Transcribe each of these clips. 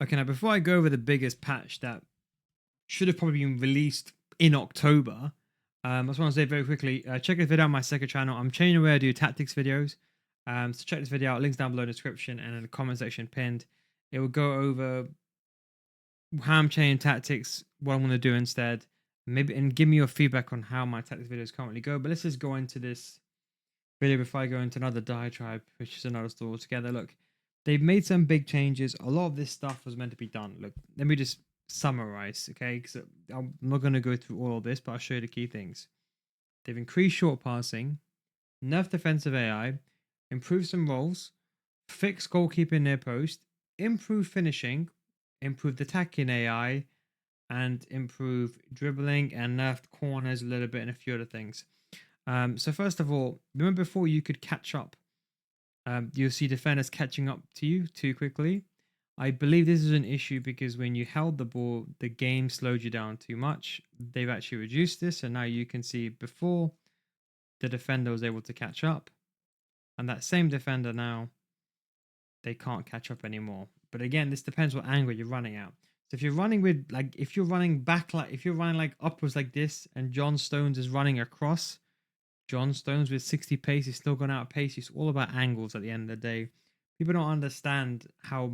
Okay, now before I go over the biggest patch that should have probably been released in October, I just want to say very quickly, check this video out on my second channel. I'm changing the way I do tactics videos. So check this video out, links down below in the description and in the comment section pinned. It will go over how I'm changing tactics, what I'm going to do instead, maybe, and give me your feedback on how my tactics videos currently go. But let's just go into this video before I go into another diatribe, which is another story altogether. Look, they've made some big changes. A lot of this stuff was meant to be done. Look, let me just summarize, okay? Because I'm not going to go through all of this, but I'll show you the key things. They've increased short passing, nerfed defensive AI, improved some roles, fixed goalkeeping near post, improved finishing, improved attacking AI, and improved dribbling, and nerfed corners a little bit and a few other things. So first of all, remember before you could catch up, you'll see defenders catching up to you too quickly. I believe this is an issue because when you held the ball, the game slowed you down too much. They've actually reduced this, and now you can see before the defender was able to catch up, and that same defender now, they can't catch up anymore. But again, this depends what angle you're running at. So if you're running with, like, if you're running back, like if you're running like upwards like this, and John Stones is running across, John Stones with 60 pace is still going out of pace. It's all about angles at the end of the day. People don't understand how.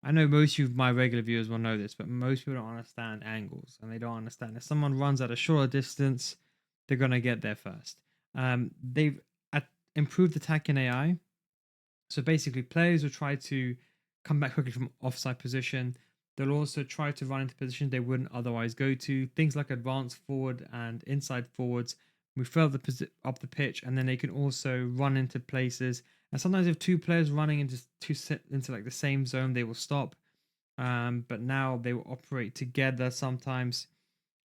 I know most of my regular viewers will know this, but most people don't understand angles, and they don't understand if someone runs at a shorter distance, they're going to get there first. They've improved attacking AI. So basically, players will try to come back quickly from offside position. They'll also try to run into positions they wouldn't otherwise go to. Things like advanced forward and inside forwards move further up the pitch, and then they can also run into places. And sometimes if two players running into like the same zone, they will stop. But now they will operate together sometimes.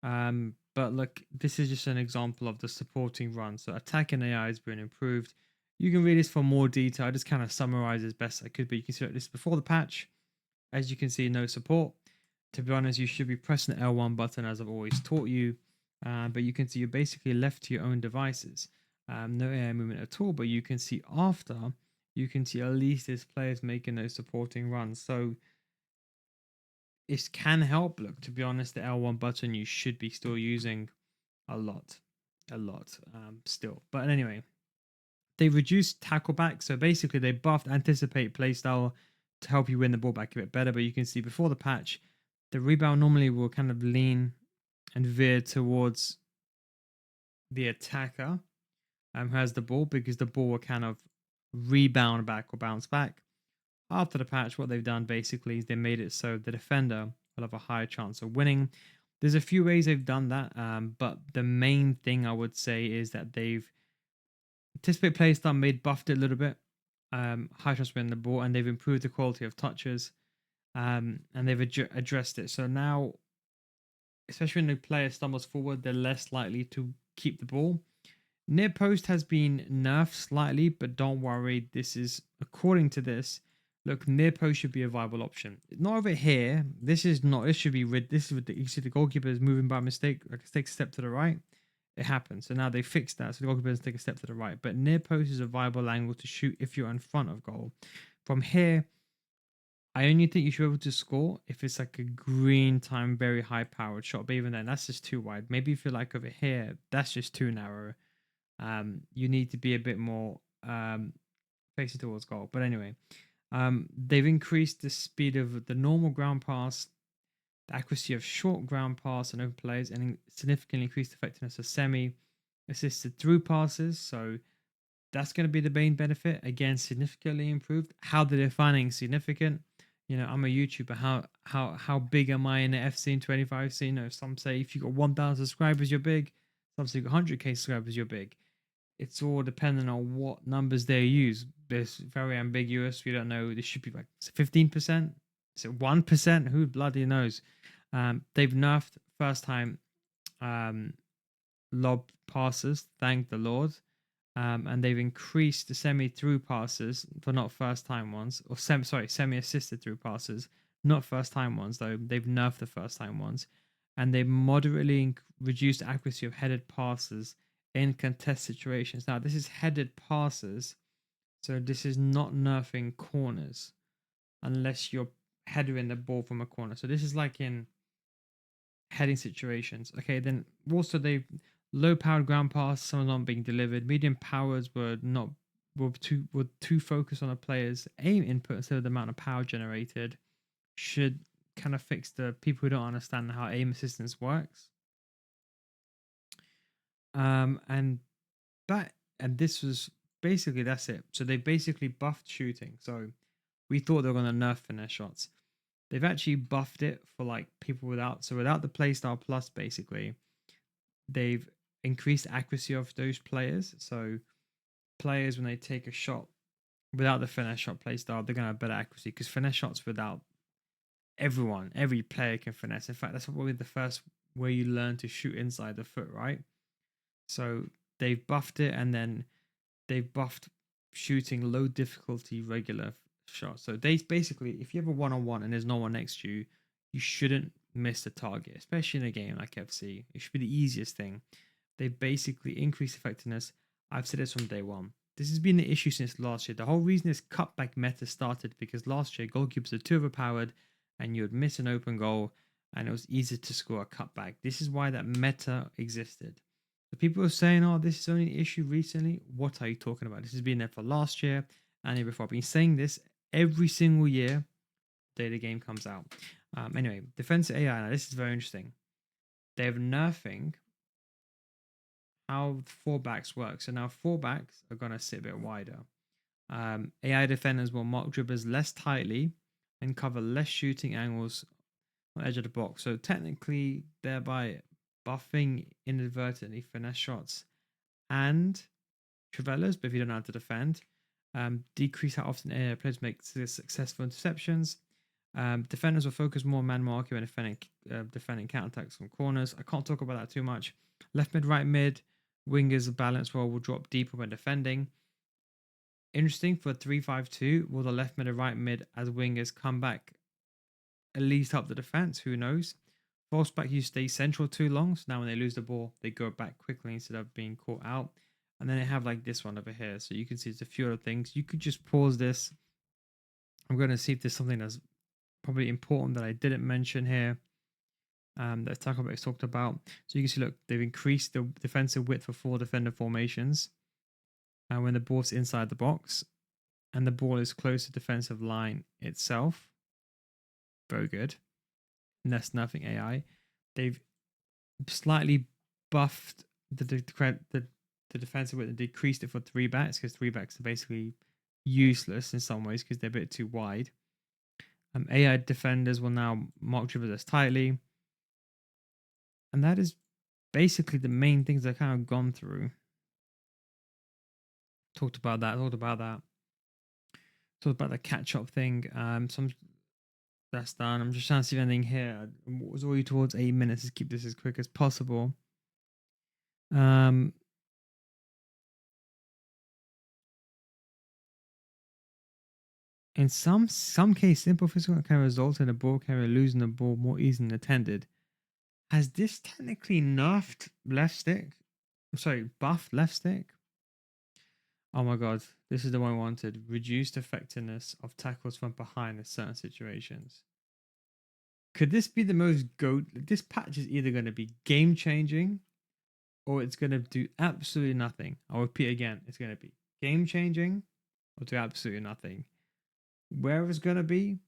But look, this is just an example of the supporting run. So attacking AI has been improved. You can read this for more detail. I just kind of summarize as best I could, but you can see this before the patch. As you can see, no support. To be honest, you should be pressing the L1 button as I've always taught you. But you can see you're basically left to your own devices. No AI movement at all, but you can see after, you can see at least there's players making those supporting runs. So it can help. Look, to be honest, the L1 button you should be still using a lot still. But anyway, they reduced tackleback. So basically, they buffed anticipate playstyle to help you win the ball back a bit better. But you can see before the patch, the rebound normally will kind of lean and veer towards the attacker who has the ball, because the ball will kind of rebound back or bounce back. After the patch, what they've done basically is they made it so the defender will have a higher chance of winning. There's a few ways they've done that, but the main thing I would say is that they've anticipate play style buffed it a little bit, high chance of winning the ball, and they've improved the quality of touches, and they've addressed it. So now, especially when the player stumbles forward, they're less likely to keep the ball. Near post has been nerfed slightly, but don't worry. This is according to this. Look, near post should be a viable option. Not over here. This is not. This should be rid. This is you see the goalkeeper is moving by mistake. Like takes a step to the right. It happens. So now they fixed that. So the goalkeeper doesn't take a step to the right. But near post is a viable angle to shoot if you're in front of goal. From here, I only think you should be able to score if it's like a green time, very high powered shot. But even then, that's just too wide. Maybe if you're like over here, that's just too narrow. You need to be a bit more facing towards goal. But anyway, they've increased the speed of the normal ground pass, the accuracy of short ground pass and open plays, and significantly increased the effectiveness of semi-assisted through passes. So that's going to be the main benefit. Again, significantly improved. How they're defining significant. You know, I'm a YouTuber. How big am I in the FC 25 scene? You know, some say if you got 1,000 subscribers, you're big. Some say you got 100k subscribers, you're big. It's all dependent on what numbers they use. It's very ambiguous. We don't know. This should be like 15%. Is it 1%? Who bloody knows? They've nerfed first time lob passes. Thank the Lord. And they've increased the semi-through passes for not first-time ones, or semi-assisted through passes, not first-time ones though. They've nerfed the first-time ones, and they've moderately reduced accuracy of headed passes in contest situations. Now, this is headed passes, so this is not nerfing corners, unless you're headering the ball from a corner. So this is like in heading situations. Okay, then also they low powered ground pass, some are not being delivered. Medium powers were too focused on a player's aim input instead of the amount of power generated. Should kind of fix the people who don't understand how aim assistance works. And that and this was basically that's it. So they basically buffed shooting. So we thought they were going to nerf finesse shots. They've actually buffed it for like people without. So without the playstyle plus, basically, they've increased accuracy of those players. So players when they take a shot without the finesse shot playstyle, they're gonna have better accuracy because finesse shots without every player can finesse. In fact, that's probably the first way you learn to shoot inside the foot, right? So they've buffed it, and then they've buffed shooting low difficulty regular shots. So they basically, if you have a one-on-one and there's no one next to you, you shouldn't miss the target, especially in a game like FC. It should be the easiest thing. They basically increase effectiveness. I've said this from day one. This has been the issue since last year. The whole reason this cutback meta started because last year goalkeepers are too overpowered and you would miss an open goal and it was easy to score a cutback. This is why that meta existed. The people are saying, oh, this is only an issue recently. What are you talking about? This has been there for last year and year before. I've been saying this every single year the day the game comes out. Anyway, defensive AI. Now, this is very interesting. They're nerfing how four backs work. So now four backs are going to sit a bit wider. AI defenders will mark dribblers less tightly and cover less shooting angles on the edge of the box. So technically, thereby buffing inadvertently finesse shots and Travelers, but if you don't know how to defend, decrease how often players make successful interceptions. Defenders will focus more on man marking when defending counterattacks from corners. I can't talk about that too much. Left mid, right mid, wingers balance role will drop deeper when defending. Interesting for 3-5-2, will the left mid and right mid as wingers come back at least up the defense? Who knows? False back, you stay central too long, so now when they lose the ball, they go back quickly instead of being caught out. And then they have like this one over here. So you can see there's a few other things. You could just pause this. I'm going to see if there's something that's probably important that I didn't mention here that tacklebacks talked about. So you can see, look, they've increased the defensive width for 4 defender formations when the ball's inside the box and the ball is close to defensive line itself. Very good. And that's nothing AI. They've slightly buffed the defensive width and decreased it for 3 backs because 3 backs are basically useless in some ways because they're a bit too wide. AI defenders will now mark dribblers less tightly. And that is basically the main things I've kind of gone through. Talked about that. Talked about the catch-up thing. That's done. I'm just trying to see if anything here. It was already towards 8 minutes. Let's keep this as quick as possible. In some case, simple physical can result in a ball carrier losing the ball more easily than intended. Has this technically nerfed left stick? Sorry, buffed left stick? Oh my god, this is the one I wanted. Reduced effectiveness of tackles from behind in certain situations. Could this be the most this patch is either going to be game changing or it's going to do absolutely nothing. I'll repeat again. It's going to be game changing or do absolutely nothing. Where it's going to be,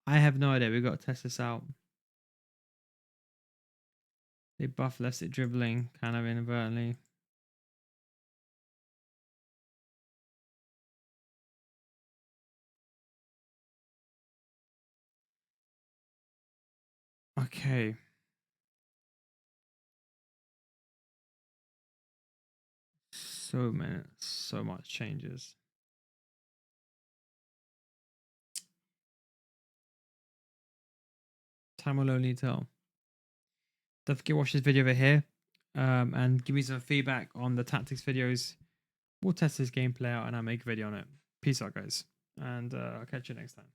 I have no idea. We've got to test this out. They buff left stick dribbling kind of inadvertently. Okay. So much changes. Time will only tell. Don't forget to watch this video over here and give me some feedback on the tactics videos. We'll test this gameplay out and I'll make a video on it. Peace out, guys. And I'll catch you next time.